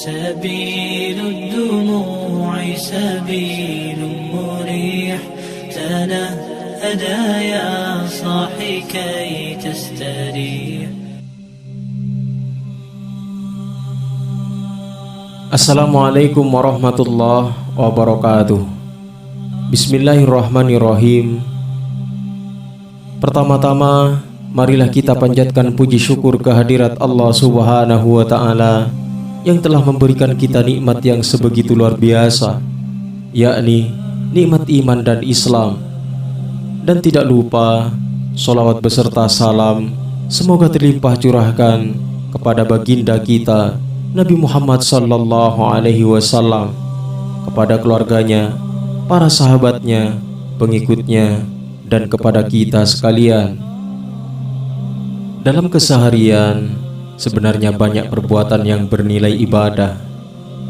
سبيل الدموع سبيل مريح تنهدى يا صاحي كي تستريح. Assalamualaikum warahmatullahi wabarakatuh. Bismillahirrahmanirrahim. Pertama-tama, marilah kita panjatkan puji syukur kehadirat Allah Subhanahu wa Ta'ala yang telah memberikan kita nikmat yang sebegitu luar biasa, yakni nikmat iman dan Islam. Dan tidak lupa, sholawat beserta salam semoga terlimpah curahkan kepada baginda kita Nabi Muhammad sallallahu alaihi wasallam, kepada keluarganya, para sahabatnya, pengikutnya, dan kepada kita sekalian. Dalam keseharian, sebenarnya banyak perbuatan yang bernilai ibadah.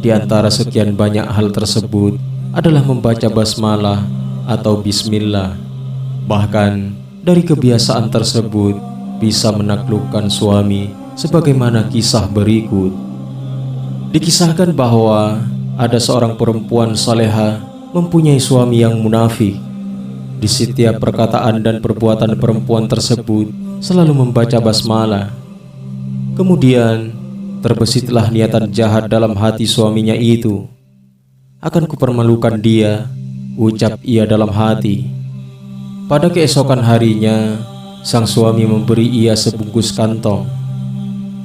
Di antara sekian banyak hal tersebut adalah membaca basmalah atau bismillah. Bahkan dari kebiasaan tersebut bisa menaklukkan suami, sebagaimana kisah berikut. Dikisahkan bahwa ada seorang perempuan saleha mempunyai suami yang munafik. Di setiap perkataan dan perbuatan perempuan tersebut selalu membaca basmalah. Kemudian terbesitlah niatan jahat dalam hati suaminya itu. Akan kupermalukan dia, ucap ia dalam hati. Pada keesokan harinya, sang suami memberi ia sebungkus kantong.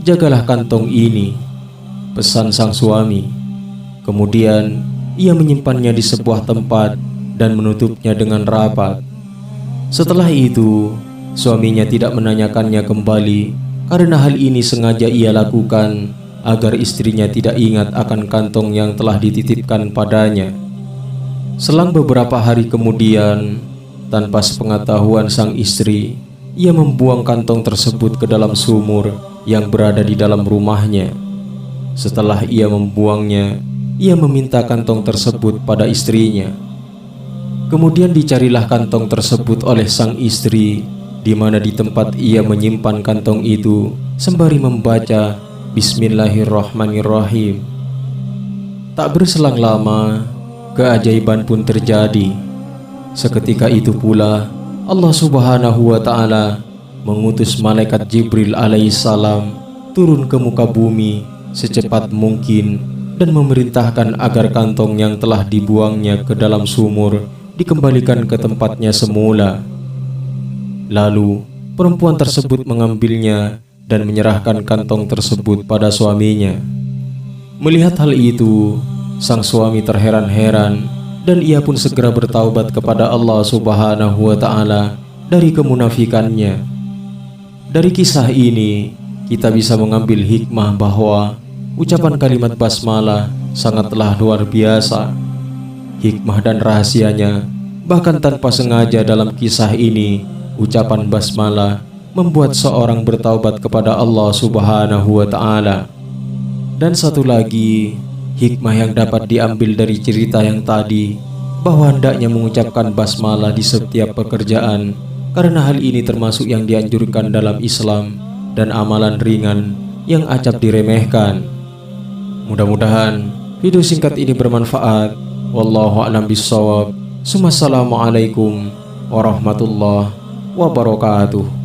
Jagalah kantong ini, pesan sang suami. Kemudian ia menyimpannya di sebuah tempat dan menutupnya dengan rapat. Setelah itu, suaminya tidak menanyakannya kembali, karena hal ini sengaja ia lakukan agar istrinya tidak ingat akan kantong yang telah dititipkan padanya. Selang beberapa hari kemudian, tanpa sepengetahuan sang istri, ia membuang kantong tersebut ke dalam sumur yang berada di dalam rumahnya. Setelah ia membuangnya, ia meminta kantong tersebut pada istrinya. Kemudian dicarilah kantong tersebut oleh sang istri, di mana di tempat ia menyimpan kantong itu sembari membaca Bismillahirrahmanirrahim. Tak berselang lama, keajaiban pun terjadi. Seketika itu pula Allah Subhanahu wa Ta'ala mengutus malaikat Jibril alaihissalam turun ke muka bumi secepat mungkin dan memerintahkan agar kantong yang telah dibuangnya ke dalam sumur dikembalikan ke tempatnya semula. Lalu perempuan tersebut mengambilnya dan menyerahkan kantong tersebut pada suaminya. Melihat hal itu, sang suami terheran-heran dan ia pun segera bertaubat kepada Allah Subhanahu wa Ta'ala dari kemunafikannya. Dari kisah ini kita bisa mengambil hikmah bahwa ucapan kalimat basmalah sangatlah luar biasa. Hikmah dan rahasianya, bahkan tanpa sengaja dalam kisah ini, ucapan basmalah membuat seorang bertaubat kepada Allah Subhanahu wa Ta'ala. Dan satu lagi, hikmah yang dapat diambil dari cerita yang tadi, bahwa hendaknya mengucapkan basmalah di setiap pekerjaan, karena hal ini termasuk yang dianjurkan dalam Islam dan amalan ringan yang acap diremehkan. Mudah-mudahan video singkat ini bermanfaat. Wallahu a'lam bishawab. Assalamualaikum warahmatullahi wabarakatuh.